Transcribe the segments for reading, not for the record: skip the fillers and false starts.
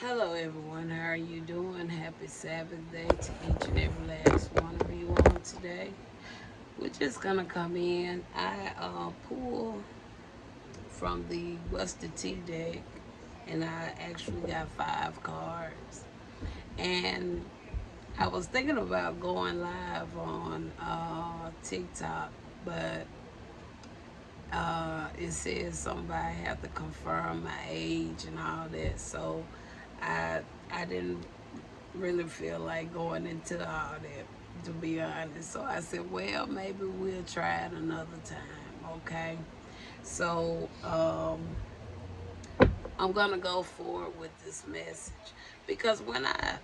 Hello, everyone. How are you doing? Happy Sabbath day to each and every last one of you on today. We're just gonna come in. I pull from the Buster T deck, and I actually got 5 cards. And I was thinking about going live on TikTok, but it says somebody have to confirm my age and all that, so I I didn't really feel like going into all that, to be honest. So I said, well, maybe we'll try it another time, okay? So I'm gonna go forward with this message because when I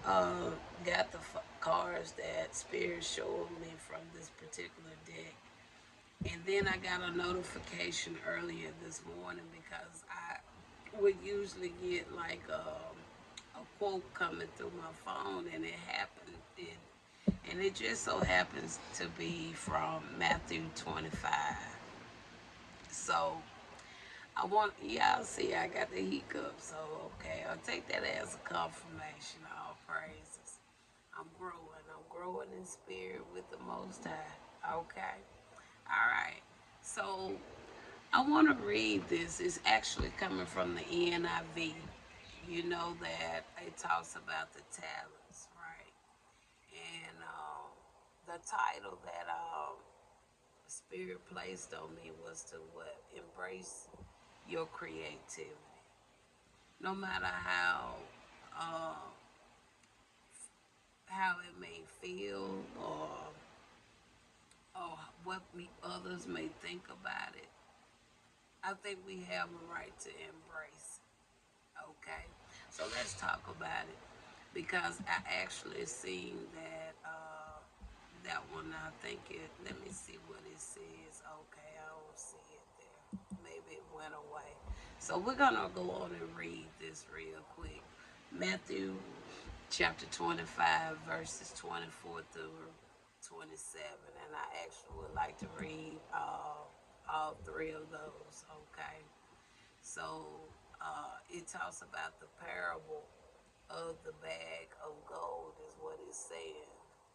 got the cards that Spirit showed me from this particular deck, and then I got a notification earlier this morning because I would usually get like a quote coming through my phone, and it happened. And it just so happens to be from Matthew 25. So I want y'all see I got the hiccup. So okay, I'll take that as a confirmation. All praises. I'm growing. I'm growing in spirit with the Most High. Okay. All right. So I want to read this. It's actually coming from the NIV. You know that it talks about the talents, right? And the title that Spirit placed on me was to what? Embrace your creativity. No matter uh, how it may feel or what others may think about it, I think we have a right to embrace it. Okay, so let's talk about it because I actually seen that one. I think it. Let me see what it says. Okay, I don't see it there. Maybe it went away. So we're gonna go on and read this real quick. Matthew chapter 25, verses 24 through 27, and I actually would like to read all three of those. Okay, so it talks about the parable of the bag of gold, is what it's saying.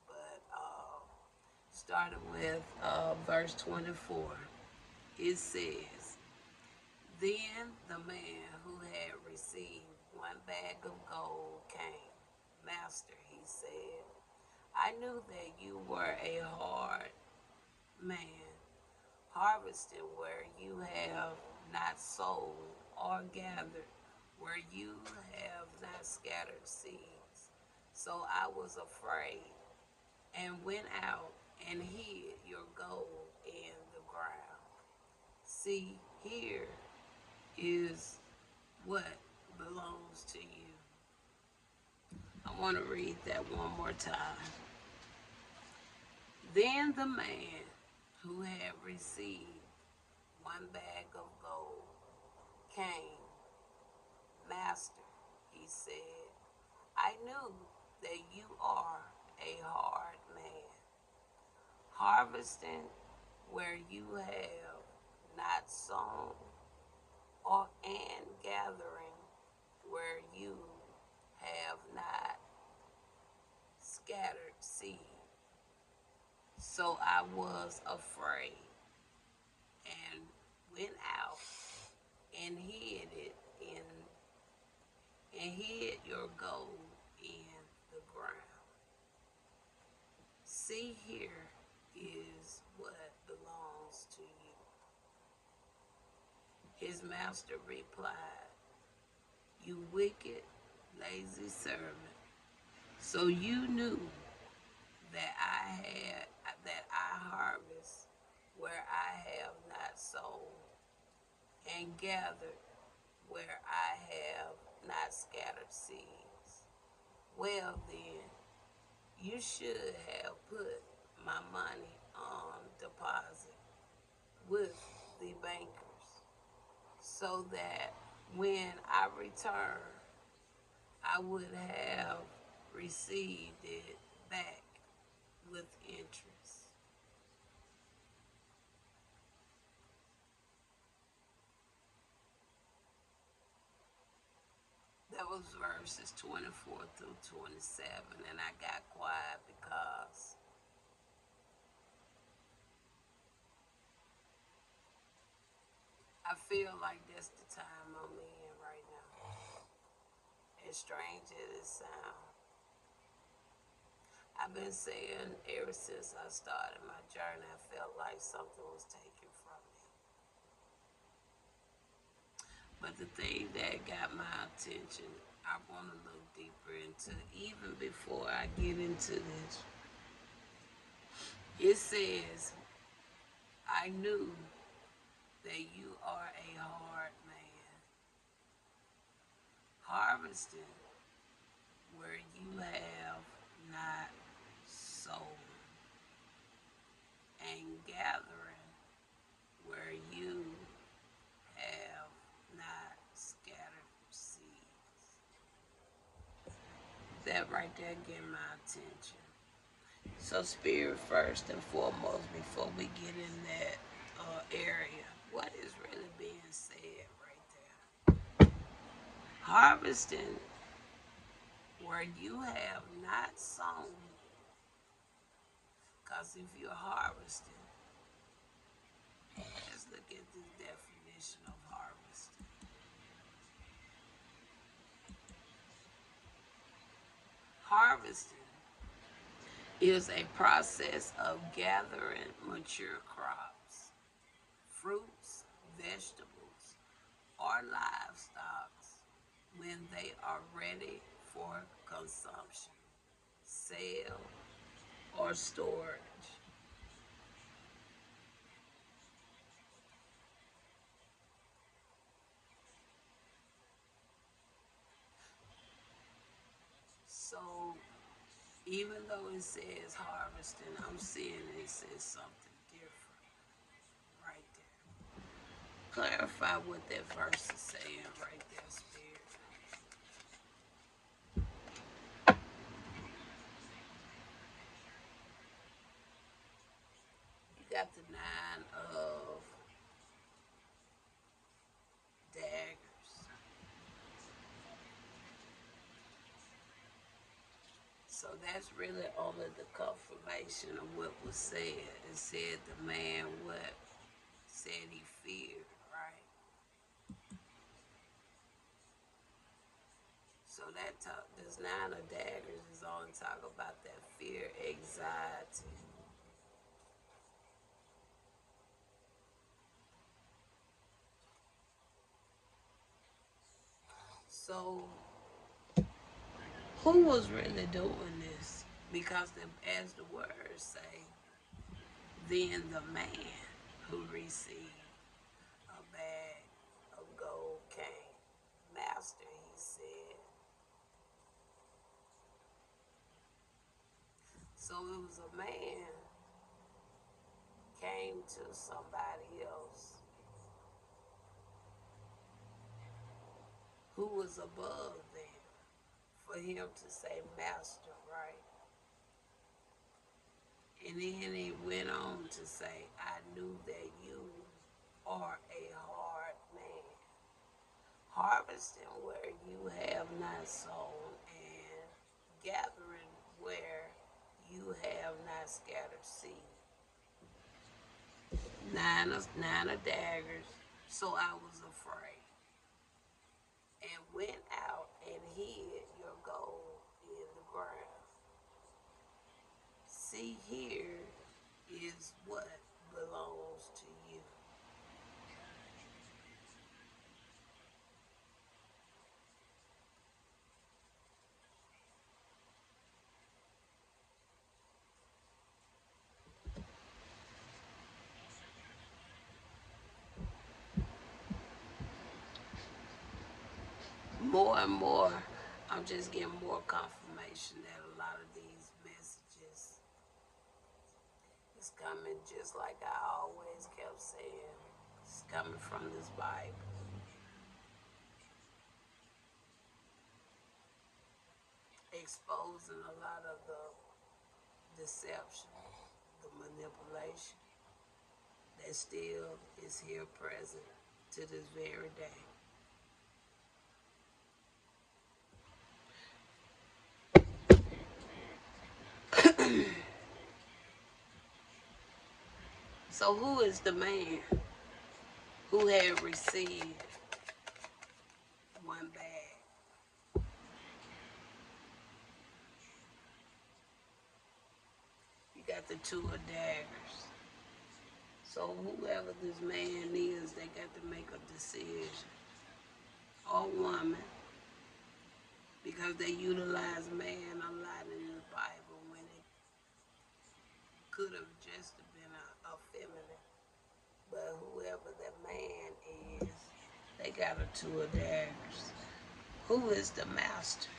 But starting with verse 24, it says, then the man who had received 1 bag of gold came. Master, he said, I knew that you were a hard man, harvesting where you have not sown, or gathered where you have not scattered seeds. So I was afraid and went out and hid your gold in the ground. See, here is what belongs to you. I want to read that one more time. Then the man who had received 1 bag of gold came. Master, he said, I knew that you are a hard man, harvesting where you have not sown, or and gathering where you have not scattered seed. So I was afraid and went out and hid it in and hid your gold in the ground. See, here is what belongs to you. His master replied, you wicked, lazy servant. So you knew that I harvest where I have not sown, and gathered where I have not scattered seeds. Well then, you should have put my money on deposit with the bankers, so that when I return, I would have received it back with interest. those verses 24 through 27, and I got quiet because I feel like that's the time I'm in right now. As strange as it sounds, I've been saying ever since I started my journey, I felt like something was taken from me. But the thing that got my attention, I want to look deeper into, even before I get into this. It says, I knew that you are a hard man, harvesting where you have not sown, and gathering where you have not scattered seeds. That right there get my attention. So spirit first and foremost, before we get in that area, what is really being said right there? Harvesting where you have not sown. Because if you're harvesting, let's look at the definition of harvesting. Harvesting is a process of gathering mature crops, fruits, vegetables, or livestock when they are ready for consumption, sale, or storage. So even though it says harvesting, I'm seeing it says something different right there. Clarify what that verse is saying right there, Spirit. You got the nine of daggers. So that's really only the confirmation of what was said. It said the man what said he feared, right? So that talk, this nine of daggers is only talk about that fear, anxiety. So who was really doing this? Because as the words say, then the man who received a bag of gold came. Master, he said. So it was a man came to somebody else who was above them for him to say master, right? And then he went on to say, I knew that you are a hard man, harvesting where you have not sown, and gathering where you have not scattered seed. Nine of daggers. So I was afraid and went out and hid your gold in the ground. See, here is what belongs to you. More and more, I'm just getting more confirmation that a lot of these messages is coming just like I always kept saying. It's coming from this Bible. Exposing a lot of the deception, the manipulation that still is here present to this very day. So who is the man who had received one bag? You got the two of daggers. So whoever this man is, they got to make a decision. Or woman, because they utilize man a lot in the Bible when it could have just been a feminine. But whoever the man is, they got a two of daggers. Who is the master?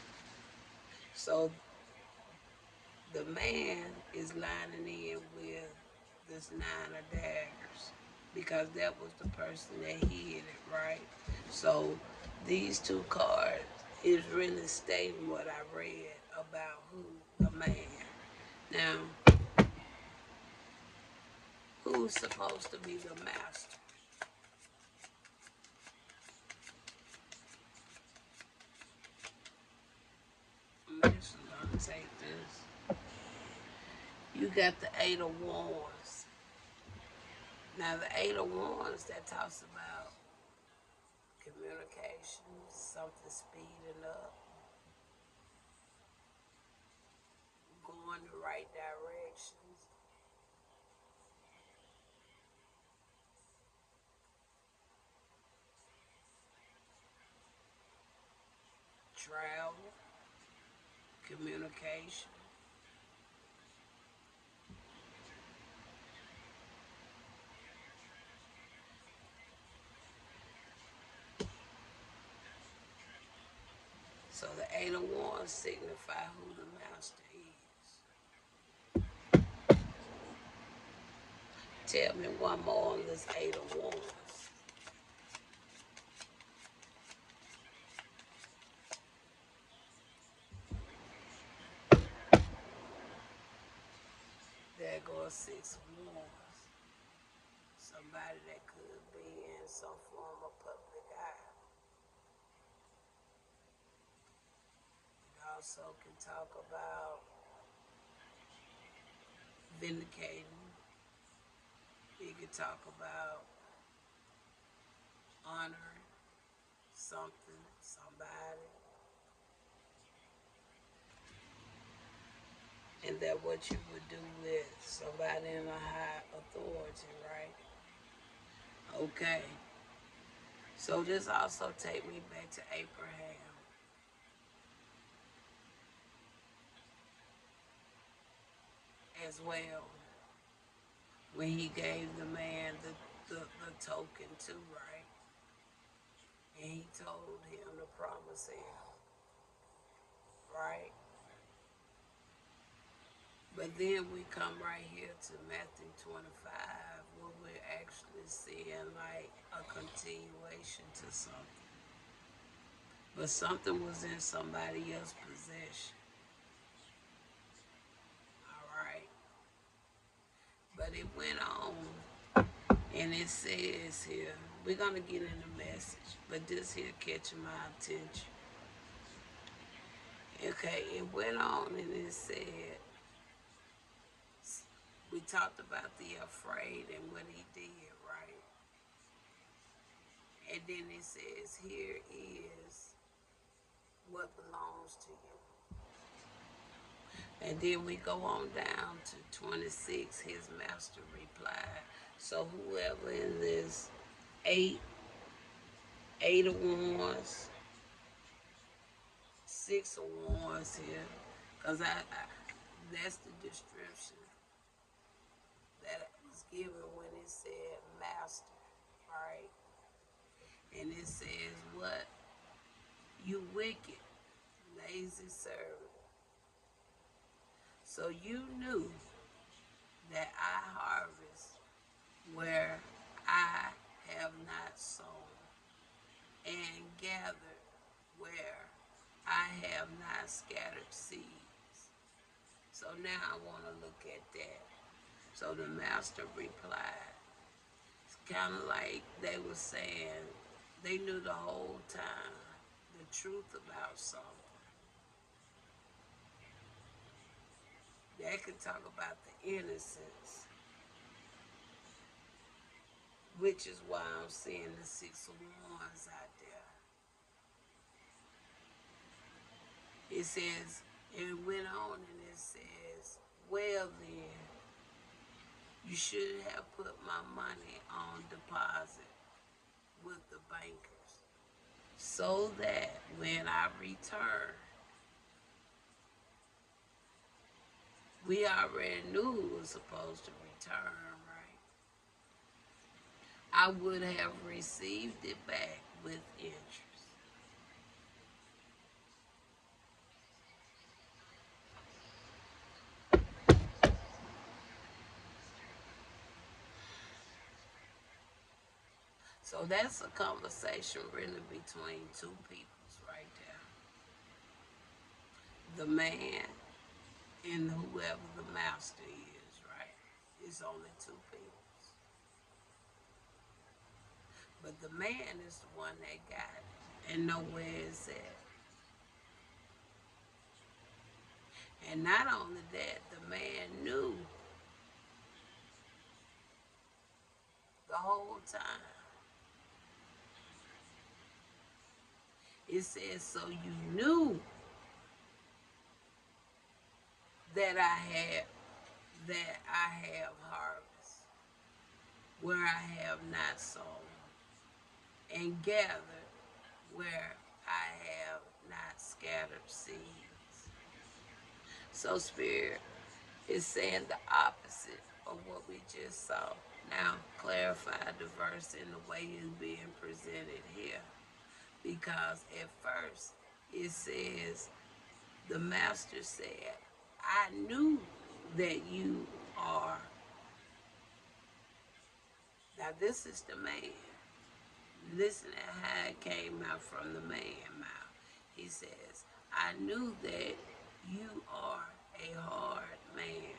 So the man is lining in with this nine of daggers because that was the person that hid it, right? So these two cards is really stating what I read about who the man. Now, who's supposed to be the master? I'm just gonna take this. You got the eight of wands. Now the eight of wands that talks about communication, something speeding up, going the right directions. Travel, communication. So the eight of wands signify who the master is. Tell me one more on this eight of wands. There goes six of wands. Somebody that could be in some form of public eye. It also can talk about vindicating. It can talk about honoring something, somebody, and that what you would do with somebody in a high authority, right? Okay. So this also take me back to Abraham as well, when he gave the man the token too, right? And he told him to promise him, right? But then we come right here to Matthew 25, where we're actually seeing like a continuation to something. But something was in somebody else's possession. All right. But it went on, and it says here, we're going to get in the message, but this here catching my attention. Okay, it went on and it said, we talked about the afraid and what he did, right? And then it says, here is what belongs to you. And then we go on down to 26, his master replied. So whoever in this eight, eight of wands, six of wands here, because that's the description that was given when it said master, right? And it says what? You wicked, lazy servant. So you knew that I harvest where I have not sown, and gathered where I have not scattered seeds. So now I want to look at that. So the master replied. It's kind of like they were saying they knew the whole time the truth about something. They could talk about the innocence which is why I'm seeing the Six of Wands out there. It says, it went on and it says, well then, you should have put my money on deposit with the bankers so that when I return, we already knew who was supposed to return, right? I would have received it back with interest. So that's a conversation really between two peoples right there. The man and whoever the master is, right? It's only two peoples. But the man is the one that got it and know where it's at. And not only that, the man knew the whole time. It says, so you knew that I have harvest where I have not sown, and gathered where I have not scattered seeds. So Spirit is saying the opposite of what we just saw. Now clarify the verse in the way it's being presented here. Because at first it says, the master said, I knew that you are. Now this is the man. Listen to how it came out from the man's mouth. He says, I knew that you are a hard man.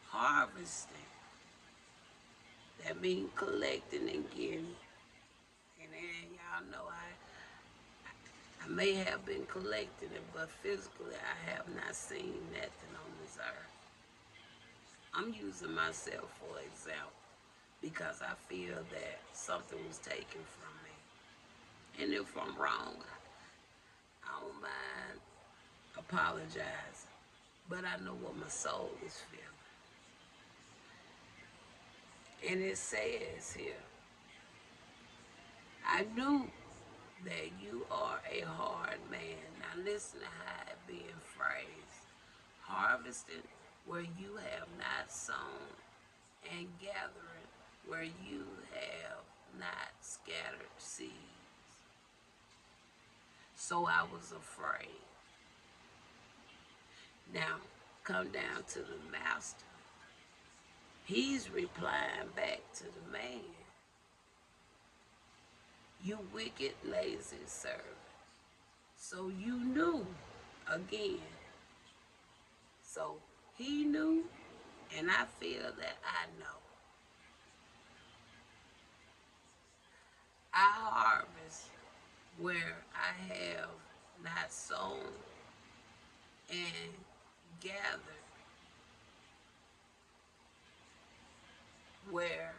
Harvesting. That means collecting and getting. And then y'all know I may have been collecting it, but physically I have not seen nothing on this earth. I'm using myself for example because I feel that something was taken from me. And if I'm wrong, I don't mind apologizing. But I know what my soul is feeling. And it says here, I knew that you are a hard man. Now listen to how it being phrased. Harvesting where you have not sown, and gathering where you have not scattered seeds. So I was afraid. Now come down to the master. He's replying back to the man. You wicked, lazy servant. So you knew again. So he knew, and I feel that I know. I harvest where I have not sown, and gather where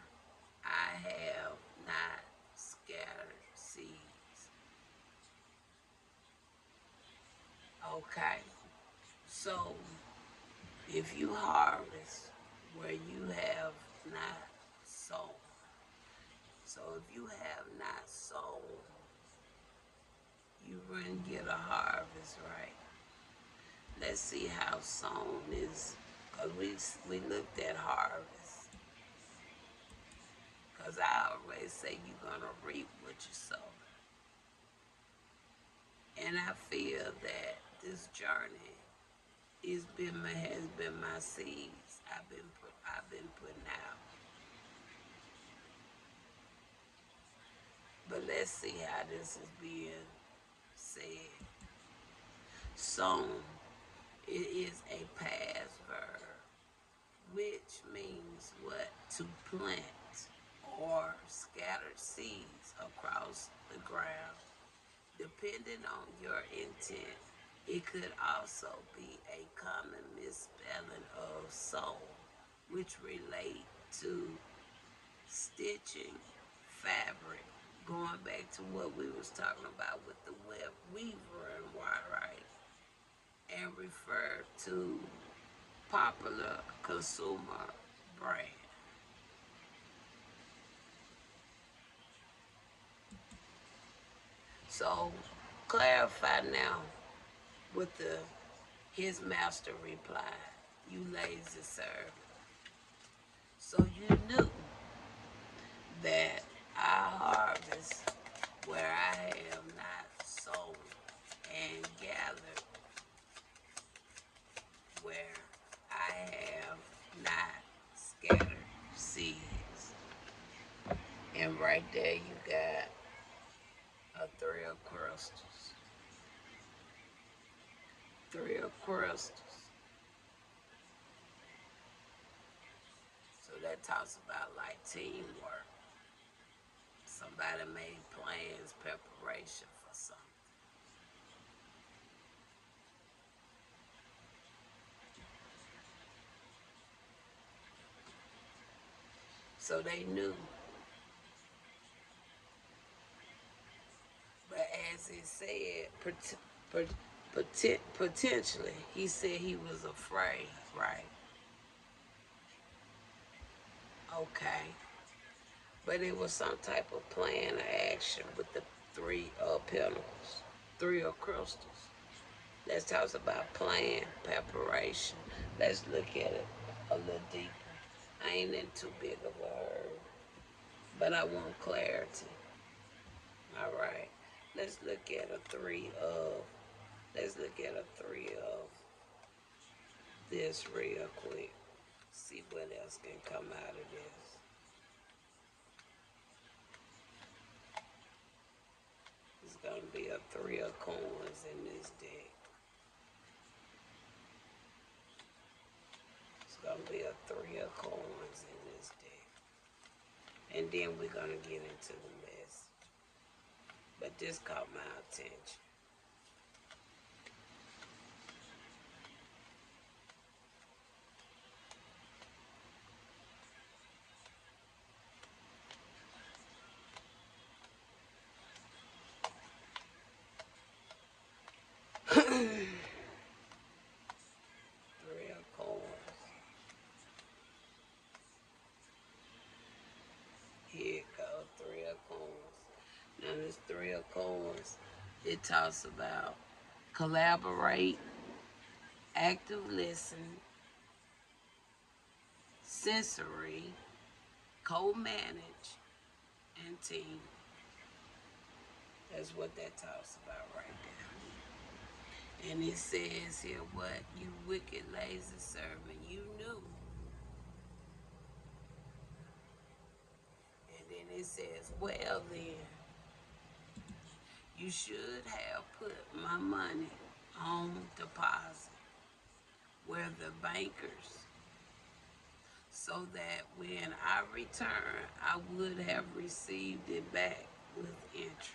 I have not scattered seeds. Okay? So, if you harvest where you have not sown, so if you have not sown, you wouldn't get a harvest, right? Let's see how sown is, because we looked at harvest. Because I always say you're going to reap what you sow. And I feel that this journey has been my seeds I've been putting out. But let's see how this is being said. Sown, it is a past verb, which means what? To plant or scatter seeds across the ground. Depending on your intent, it could also be a common misspelling of soul, which relate to stitching fabric, going back to what we was talking about with the web weaver and why, right? And refer to popular consumer brand. So clarify now with the his master replied, "You lazy servant." So you knew that I harvest where I have not sown and gathered where I have not scattered seeds. And right there you got a three of crystals. Three of crystals. So that talks about like teamwork. Somebody made plans, preparation for something. So they knew. But as he said, potentially, he said he was afraid, right? Okay. But it was some type of plan or action with the three of pentacles, three of crystals. Let's talk about plan, preparation. Let's look at it a little deeper. I ain't in too big of a hurry, but I want clarity. All right. Let's look at a three of. Let's look at a three of this real quick. See what else can come out of this. It's going to be a three of coins in this deck. It's going to be a three of coins in this deck. And then we're going to get into the mess. But this caught my attention. Three of coins. Here it goes, three of coins. Now this three of coins, it talks about collaborate, active listen, sensory, co-manage, and team. That's what that talks about right there. And it says here, what? You wicked lazy servant, you knew. And then it says, well then, you should have put my money on deposit where the bankers, so that when I return, I would have received it back with interest.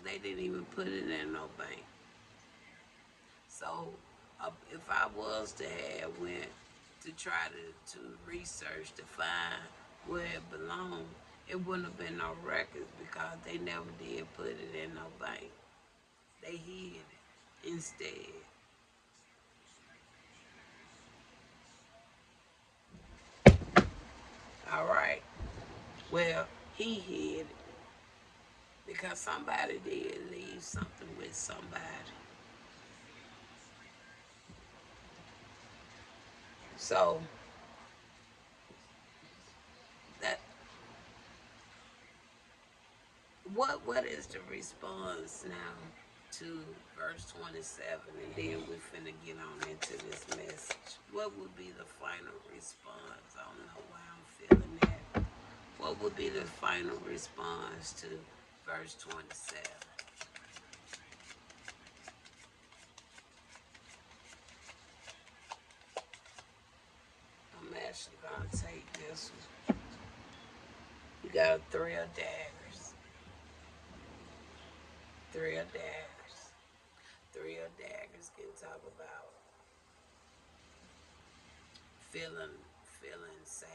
They didn't even put it in no bank. So if I was to have went to try to research to find where it belonged, it wouldn't have been no records because they never did put it in no bank. They hid it instead. All right. Well, he hid it because somebody did leave something with somebody. So that what is the response now to verse 27, and then we finna get on into this message. What would be the final response? I don't know why I'm feeling that. What would be the final response to verse 27? I'm actually gonna take this one. You got a three of daggers. Three of daggers. Three of daggers can talk about feeling feeling sad.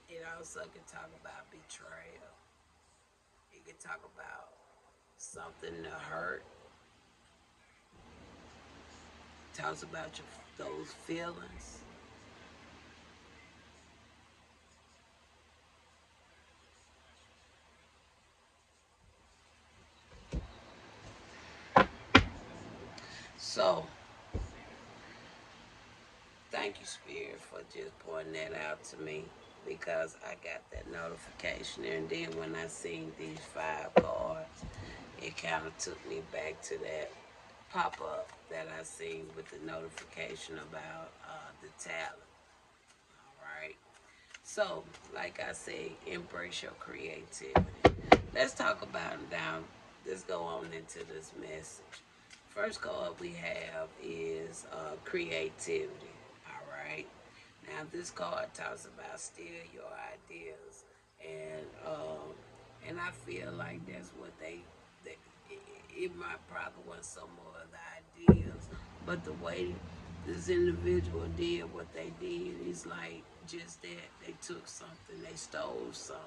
It also can talk about betrayal. It can talk about something to hurt. It talks about those feelings. So, thank you, Spirit, for just pointing that out to me because I got that notification. And then when I seen these 5 cards, it kind of took me back to that pop up that I seen with the notification about the talent. All right. So, like I say, embrace your creativity. Let's talk about it now. Let's go on into this message. First card we have is creativity. All right. Now this card talks about steal your ideas, and I feel like that's what they it might probably want some more of the ideas, but the way this individual did what they did is like just that they took something, they stole something.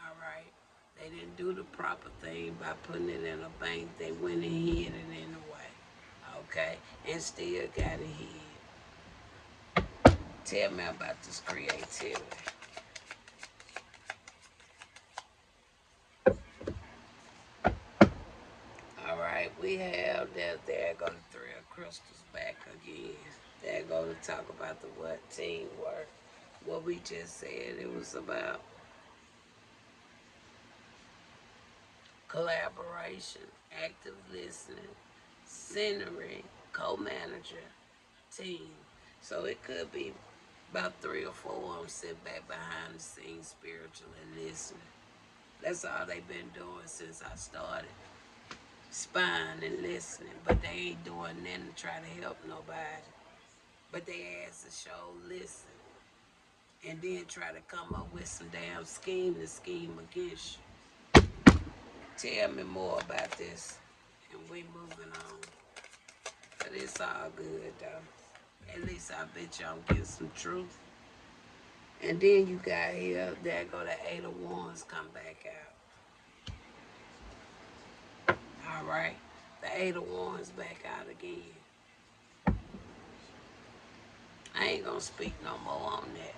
All right. They didn't do the proper thing by putting it in a bank. They went and hid it in a way. Okay. And still got it hid. Tell me about this creativity. All right. We have that there go the 3 of crystals back again. There go to talk about the what? Teamwork. What we just said it was about collaboration, active listening, scenery, co-manager, team. So it could be about 3 or 4 of them sit back behind the scenes spiritually listening. That's all they've been doing since I started. Spying and listening, but they ain't doing nothing to try to help nobody. But they ask to show listen and then try to come up with some damn scheme to scheme against you. Tell me more about this and we moving on. But it's all good though. At least I bet you I'm getting some truth. And then you got here, there go the 8 of Wands come back out. All right. The 8 of Wands back out again. I ain't gonna speak no more on that.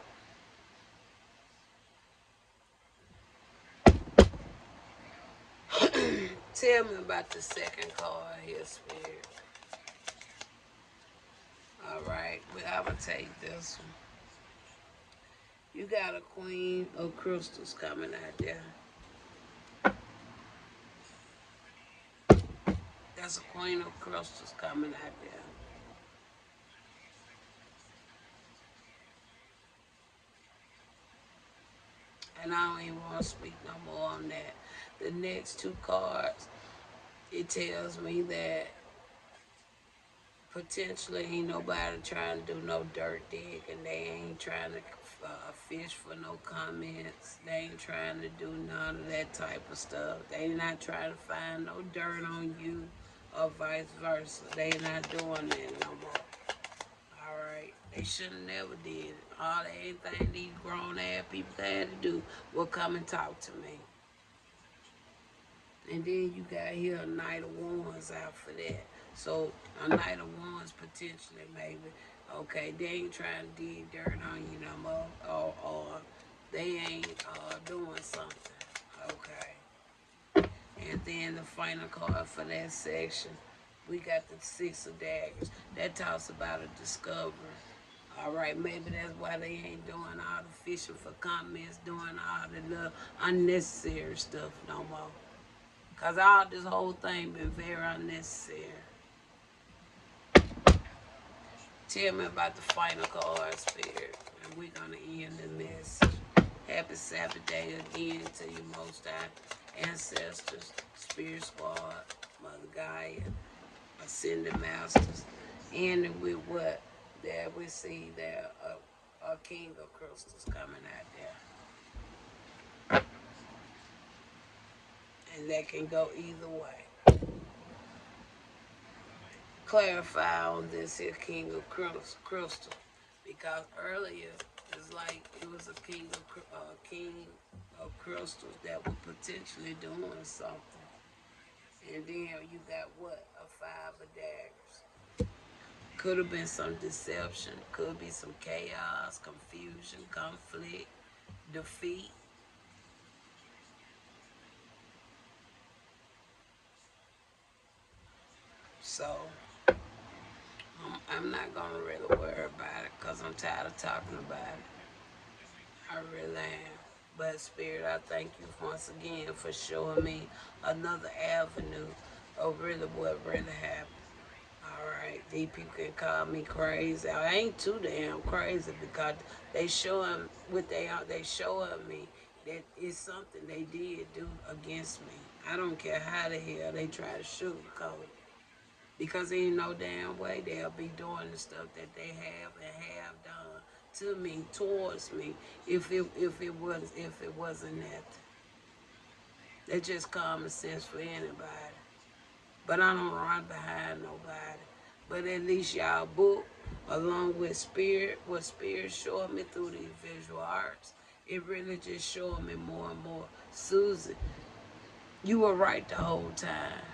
Tell me about the second card here, Spirit. All right, well, I'm gonna take this one. You got a Queen of Crystals coming out there. That's a Queen of Crystals coming out there. And I don't even want to speak no more on that. The next 2 cards, it tells me that potentially ain't nobody trying to do no dirt dig and they ain't trying to fish for no comments. They ain't trying to do none of that type of stuff. They not trying to find no dirt on you or vice versa. They not doing that no more. All right. They should have never did it. All anything these grown ass people had to do was come and talk to me. And then you got here a Knight of Wands out for that. So a Knight of Wands potentially maybe. Okay, they ain't trying to dig dirt on you no more. Or they ain't doing something. Okay. And then the final card for that section, we got the 6 of Daggers. That talks about a discovery. All right, maybe that's why they ain't doing all the fishing for comments, doing all the little unnecessary stuff no more. Cause all this whole thing been very unnecessary. Tell me about the final card, Spirit, and we're gonna end the message. Happy Sabbath day again to you, Most High, ancestors, Spirit Squad, Mother Gaia, Ascended Masters, ending with what? There we see there a King of Crystals coming out there, and that can go either way. Clarify on this here King of Crystal. Because earlier it's like it was a king of crystals that were potentially doing something, and then you got what, a five of daggers. Could have been some deception, could be some chaos, confusion, conflict, defeat. So I'm not gonna really worry about it because I'm tired of talking about it. I really am. But Spirit, I thank you once again for showing me another avenue of really what really happened. All right, these people can call me crazy. I ain't too damn crazy because they showing what they are. They showing me that it's something they did do against me. I don't care how the hell they try to sugarcoat it. Because ain't no damn way they'll be doing the stuff that they have and have done to me, towards me, if it wasn't that. That's just common sense for anybody. But I don't run behind nobody. But at least y'all book, along with Spirit, what Spirit showed me through these visual arts, it really just showed me more and more. Susan, you were right the whole time.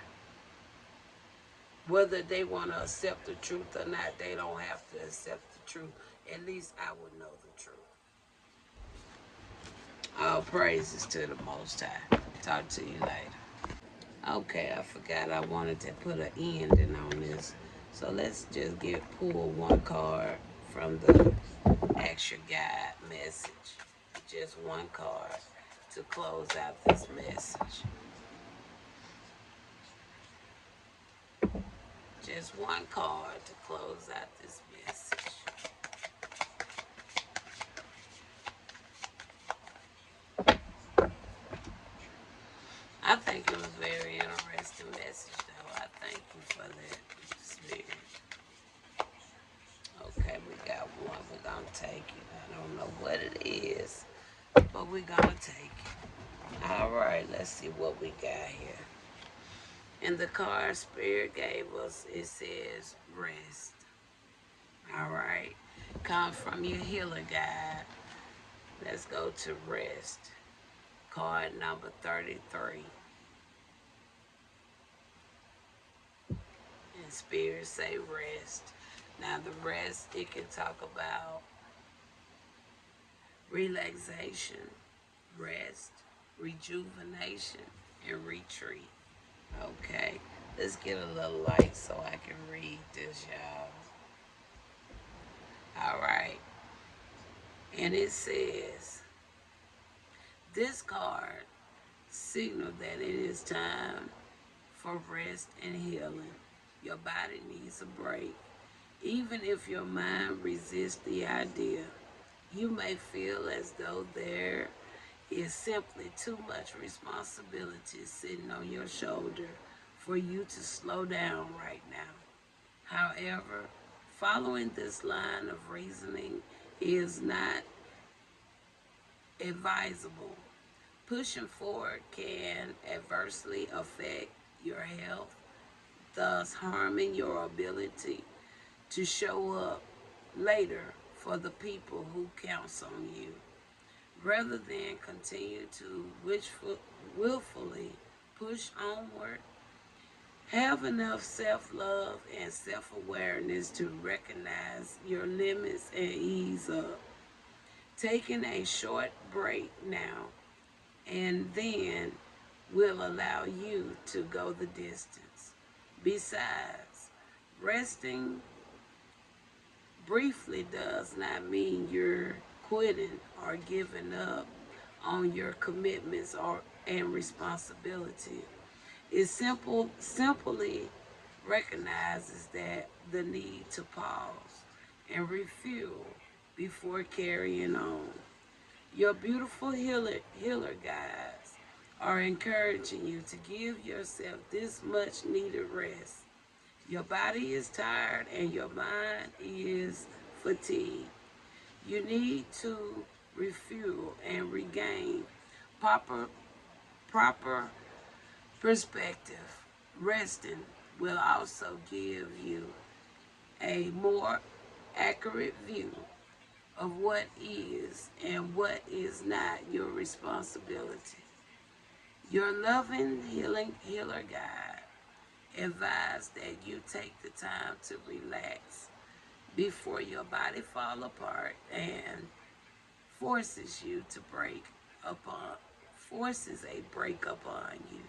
Whether they want to accept the truth or not, they don't have to accept the truth. At least I would know the truth. All praises to the Most High. Talk to you later. Okay, I forgot I wanted to put an ending on this. So let's just pull one card from the Action Guide message. Just one card to close out this message. Just one card to close out this message. I think it was a very interesting message, though. I thank you for that, Spirit. Okay, we got one. We're going to take it. I don't know what it is, but we're going to take it. All right, let's see what we got here. And the card Spirit gave us, it says rest. All right, come from your healer guide. Let's go to rest. Card number 33. And Spirit say rest. Now the rest, it can talk about relaxation, rest, rejuvenation, and retreat. Okay, let's get a little light so I can read this, y'all. All right, and it says, this card signals that it is time for rest and healing. Your body needs a break. Even if your mind resists the idea, you may feel as though there is simply too much responsibility sitting on your shoulder for you to slow down right now. However, following this line of reasoning is not advisable. Pushing forward can adversely affect your health, thus harming your ability to show up later for the people who counts on you. Rather than continue to willfully push onward, have enough self-love and self-awareness to recognize your limits and ease up. Taking a short break now and then will allow you to go the distance. Besides, resting briefly does not mean you're quitting or giving up on your commitments and responsibility. It simply recognizes that the need to pause and refuel before carrying on. Your beautiful healer guides are encouraging you to give yourself this much needed rest. Your body is tired and your mind is fatigued. You need to refuel and regain proper proper perspective. Resting will also give you a more accurate view of what is and what is not your responsibility. Your loving healer guide advised that you take the time to relax before your body fall apart and forces you to forces a break upon you.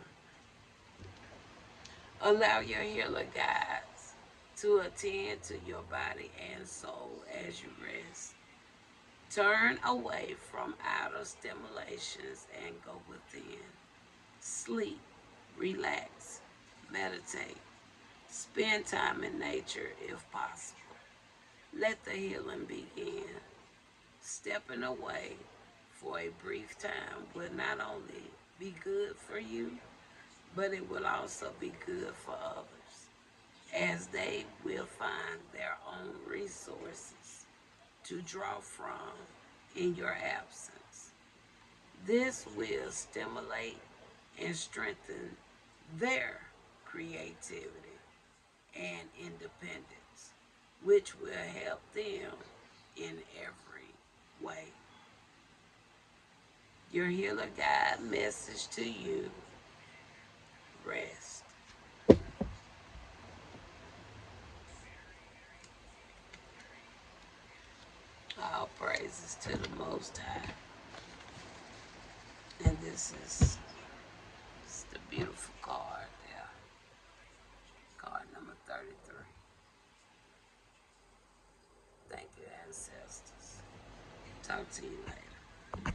Allow your healer guides to attend to your body and soul as you rest. Turn away from outer stimulations and go within. Sleep, relax, meditate, spend time in nature if possible. Let the healing begin. Stepping away for a brief time will not only be good for you, but it will also be good for others, as they will find their own resources to draw from in your absence. This will stimulate and strengthen their creativity and independence, which will help them in every way. Your healer guide message to you: rest. All praises to the Most High. And this is the beautiful card there. Card number 33. Thank you, ancestors. Talk to you later.